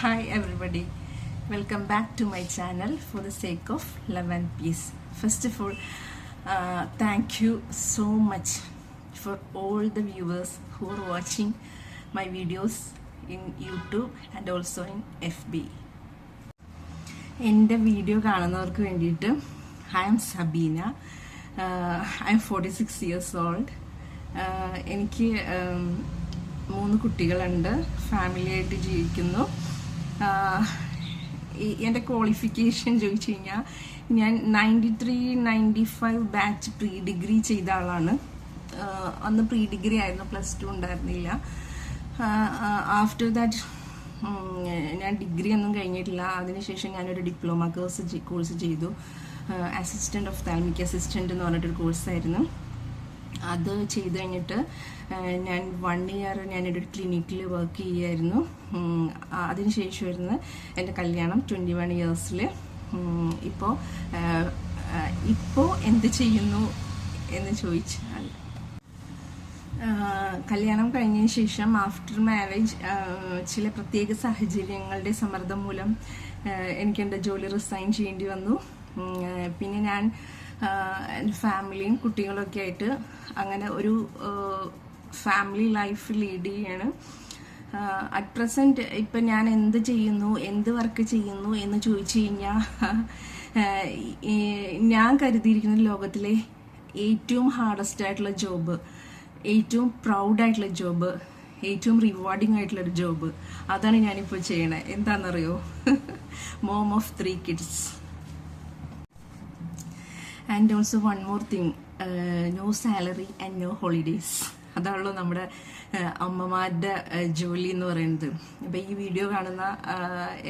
Hi everybody, welcome back to my channel for the sake of love and peace. First of all, thank you so much for all the viewers who are watching my videos in YouTube and also in FB. എൻ്റെ video കാണുന്നവർക്ക് വേണ്ടിയിട്ട് I am Sabina. I am 46 years old. എനിക്ക് 3 കുട്ടികളുണ്ട്, family ആയിട്ട് ജീവിക്കുന്നു. എൻ്റെ qualification ചോദിച്ചു കഴിഞ്ഞാൽ ഞാൻ 93-95 ബാച്ച് പ്രീ ഡിഗ്രി ചെയ്ത ആളാണ്. അന്ന് പ്രീ ഡിഗ്രി ആയിരുന്നു, +2 ഉണ്ടായിരുന്നില്ല. ആഫ്റ്റർ ദാറ്റ് ഞാൻ ഡിഗ്രി ഒന്നും കഴിഞ്ഞിട്ടില്ല. അതിനുശേഷം ഞാനൊരു ഡിപ്ലോമ കോഴ്സ് ചെയ്തു. അസിസ്റ്റൻ്റ് ഓഫ് താൽമിക് അസിസ്റ്റൻ്റ് എന്ന് പറഞ്ഞിട്ടൊരു കോഴ്സായിരുന്നു. അത് ചെയ്ത് കഴിഞ്ഞിട്ട് ഞാൻ 1 ഇയർ ഞാനൊരു ക്ലിനിക്കിൽ വർക്ക് ചെയ്യുമായിരുന്നു. അതിനുശേഷമായിരുന്നു എൻ്റെ കല്യാണം 21 ഇയേഴ്സിൽ. ഇപ്പോൾ എന്ത് ചെയ്യുന്നു എന്ന് ചോദിച്ചാൽ, കല്യാണം കഴിഞ്ഞതിന് ശേഷം ആഫ്റ്റർ മാരേജ് ചില പ്രത്യേക സാഹചര്യങ്ങളുടെ സമ്മർദ്ദം മൂലം എനിക്ക് എൻ്റെ ജോലി റിസൈൻ ചെയ്യേണ്ടി വന്നു. പിന്നെ ഞാൻ എൻ്റെ ഫാമിലിയും കുട്ടികളൊക്കെ ആയിട്ട് അങ്ങനെ ഒരു ഫാമിലി ലൈഫ് ലീഡ് ചെയ്യാണ്. അറ്റ് പ്രസൻറ്റ് ഇപ്പം ഞാൻ എന്ത് ചെയ്യുന്നു, എന്ത് വർക്ക് ചെയ്യുന്നു എന്ന് ചോദിച്ചു കഴിഞ്ഞാൽ, ഞാൻ കരുതിയിരിക്കുന്ന ലോകത്തിലെ ഏറ്റവും ഹാർഡസ്റ്റ് ആയിട്ടുള്ള ജോബ്, ഏറ്റവും പ്രൗഡായിട്ടുള്ള ജോബ്, ഏറ്റവും റിവാർഡിങ് ആയിട്ടുള്ളൊരു ജോബ്, അതാണ് ഞാനിപ്പോൾ ചെയ്യണത്. എന്താണെന്നറിയോ? Mom of 3 kids. And also one more thing, no salary and no holidays. അതാണല്ലോ നമ്മുടെ അമ്മമാരുടെ ജോലി എന്ന് പറയുന്നത്. അപ്പം ഈ വീഡിയോ കാണുന്ന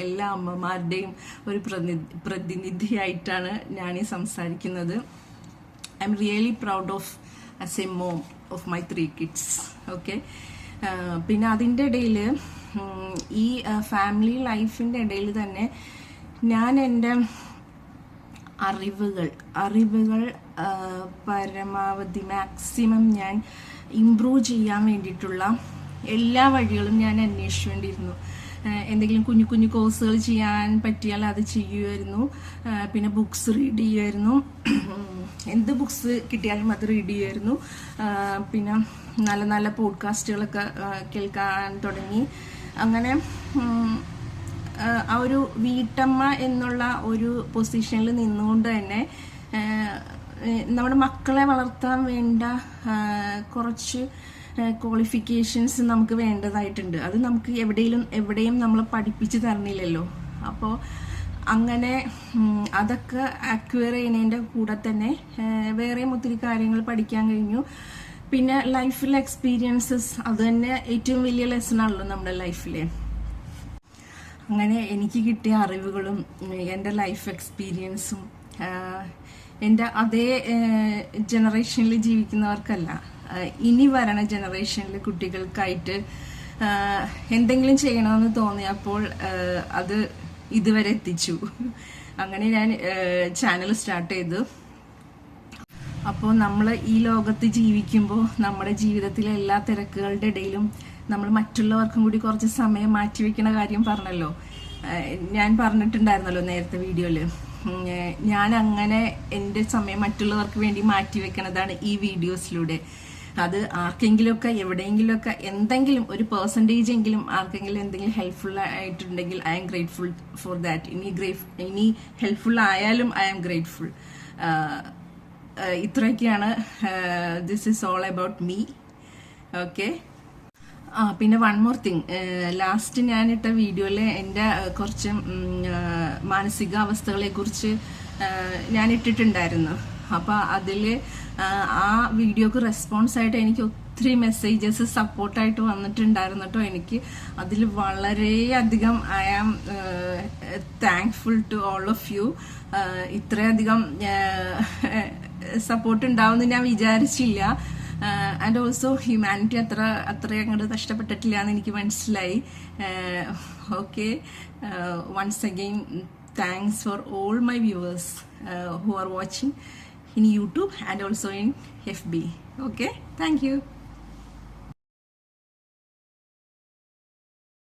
എല്ലാ അമ്മമാരുടെയും ഒരു പ്രതിനിധിയായിട്ടാണ് ഞാനീ സംസാരിക്കുന്നത്. I am really proud of as A mom of my 3 kids. Okay. പിന്നെ അതിൻ്റെ ഇടയിൽ, ഈ ഫാമിലി ലൈഫിൻ്റെ ഇടയിൽ തന്നെ ഞാൻ എൻ്റെ അറിവുകൾ പരമാവധി മാക്സിമം ഞാൻ ഇംപ്രൂവ് ചെയ്യാൻ വേണ്ടിയിട്ടുള്ള എല്ലാ വഴികളും ഞാൻ അന്വേഷിച്ചുകൊണ്ടിരുന്നു. എന്തെങ്കിലും കുഞ്ഞു കുഞ്ഞു കോഴ്സുകൾ ചെയ്യാൻ പറ്റിയാൽ അത് ചെയ്യുമായിരുന്നു. പിന്നെ ബുക്സ് റീഡ് ചെയ്യുമായിരുന്നു. എന്ത് ബുക്സ് കിട്ടിയാലും അത് റീഡ് ചെയ്യുമായിരുന്നു. പിന്നെ നല്ല നല്ല പോഡ്കാസ്റ്റുകളൊക്കെ കേൾക്കാൻ തുടങ്ങി. അങ്ങനെ ആ ഒരു വീട്ടമ്മ എന്നുള്ള ഒരു പൊസിഷനിൽ നിന്നുകൊണ്ട് തന്നെ നമ്മുടെ മക്കളെ വളർത്താൻ വേണ്ട കുറച്ച് ക്വാളിഫിക്കേഷൻസ് നമുക്ക് വേണ്ടതായിട്ടുണ്ട്. അത് നമുക്ക് എവിടെയും നമ്മൾ പഠിപ്പിച്ച് തരണില്ലല്ലോ. അപ്പോൾ അങ്ങനെ അതൊക്കെ അക്വയർ ചെയ്യുന്നതിൻ്റെ കൂടെ തന്നെ വേറെയും ഒത്തിരി കാര്യങ്ങൾ പഠിക്കാൻ കഴിഞ്ഞു. പിന്നെ ലൈഫിലെ എക്സ്പീരിയൻസസ്, അത് തന്നെ ഏറ്റവും വലിയ ലെസണാണല്ലോ നമ്മുടെ ലൈഫിലെ. അങ്ങനെ എനിക്ക് കിട്ടിയ അറിവുകളും എൻ്റെ ലൈഫ് എക്സ്പീരിയൻസും എൻ്റെ അതേ ജനറേഷനിൽ ജീവിക്കുന്നവർക്കല്ല, ഇനി വരണ ജനറേഷനിൽ കുട്ടികൾക്കായിട്ട് എന്തെങ്കിലും ചെയ്യണമെന്ന് തോന്നിയപ്പോൾ അത് ഇതുവരെ എത്തിച്ചു. അങ്ങനെ ഞാൻ ചാനൽ സ്റ്റാർട്ട് ചെയ്തു. അപ്പോൾ നമ്മൾ ഈ ലോകത്ത് ജീവിക്കുമ്പോൾ നമ്മുടെ ജീവിതത്തിലെ എല്ലാ തിരക്കുകളുടെ ഇടയിലും നമ്മൾ മറ്റുള്ളവർക്കും കൂടി കുറച്ച് സമയം മാറ്റിവെക്കുന്ന കാര്യം പറഞ്ഞല്ലോ, ഞാൻ പറഞ്ഞിട്ടുണ്ടായിരുന്നല്ലോ നേരത്തെ വീഡിയോയിൽ. ഞാൻ അങ്ങനെ എൻ്റെ സമയം മറ്റുള്ളവർക്ക് വേണ്ടി മാറ്റിവെക്കണതാണ് ഈ വീഡിയോസിലൂടെ. അത് ആർക്കെങ്കിലുമൊക്കെ എവിടെയെങ്കിലുമൊക്കെ എന്തെങ്കിലും ഒരു പെർസെൻറ്റേജ് എങ്കിലും ആർക്കെങ്കിലും എന്തെങ്കിലും ഹെൽപ്ഫുൾ ആയിട്ടുണ്ടെങ്കിൽ I am grateful for that. ഇനി ഹെൽപ്ഫുൾ ആയാലും ഐ ആം ഗ്രേറ്റ്ഫുൾ. ഇത്രയൊക്കെയാണ്. This is all about me. Okay. പിന്നെ വൺ മോർ തിങ്, ലാസ്റ്റ് ഞാനിട്ട വീഡിയോയിൽ എൻ്റെ കുറച്ച് മാനസികാവസ്ഥകളെ കുറിച്ച് ഞാൻ ഇട്ടിട്ടുണ്ടായിരുന്നു. അപ്പോൾ അതിൽ ആ വീഡിയോക്ക് റെസ്പോൺസായിട്ട് എനിക്ക് ഒത്തിരി മെസ്സേജസ് സപ്പോർട്ടായിട്ട് വന്നിട്ടുണ്ടായിരുന്നു കേട്ടോ. എനിക്ക് അതിൽ വളരെയധികം I am thankful to all of you. ഇത്രയധികം സപ്പോർട്ട് ഉണ്ടാവുമെന്ന് ഞാൻ വിചാരിച്ചില്ല. ആൻഡ് ഓൾസോ ഹ്യൂമാനിറ്റി അത്രയും അങ്ങോട്ട് നഷ്ടപ്പെട്ടിട്ടില്ല എന്ന് എനിക്ക് മനസ്സിലായി. Okay. Once again thanks for all my viewers who are watching in YouTube and also in FB. Okay, thank you.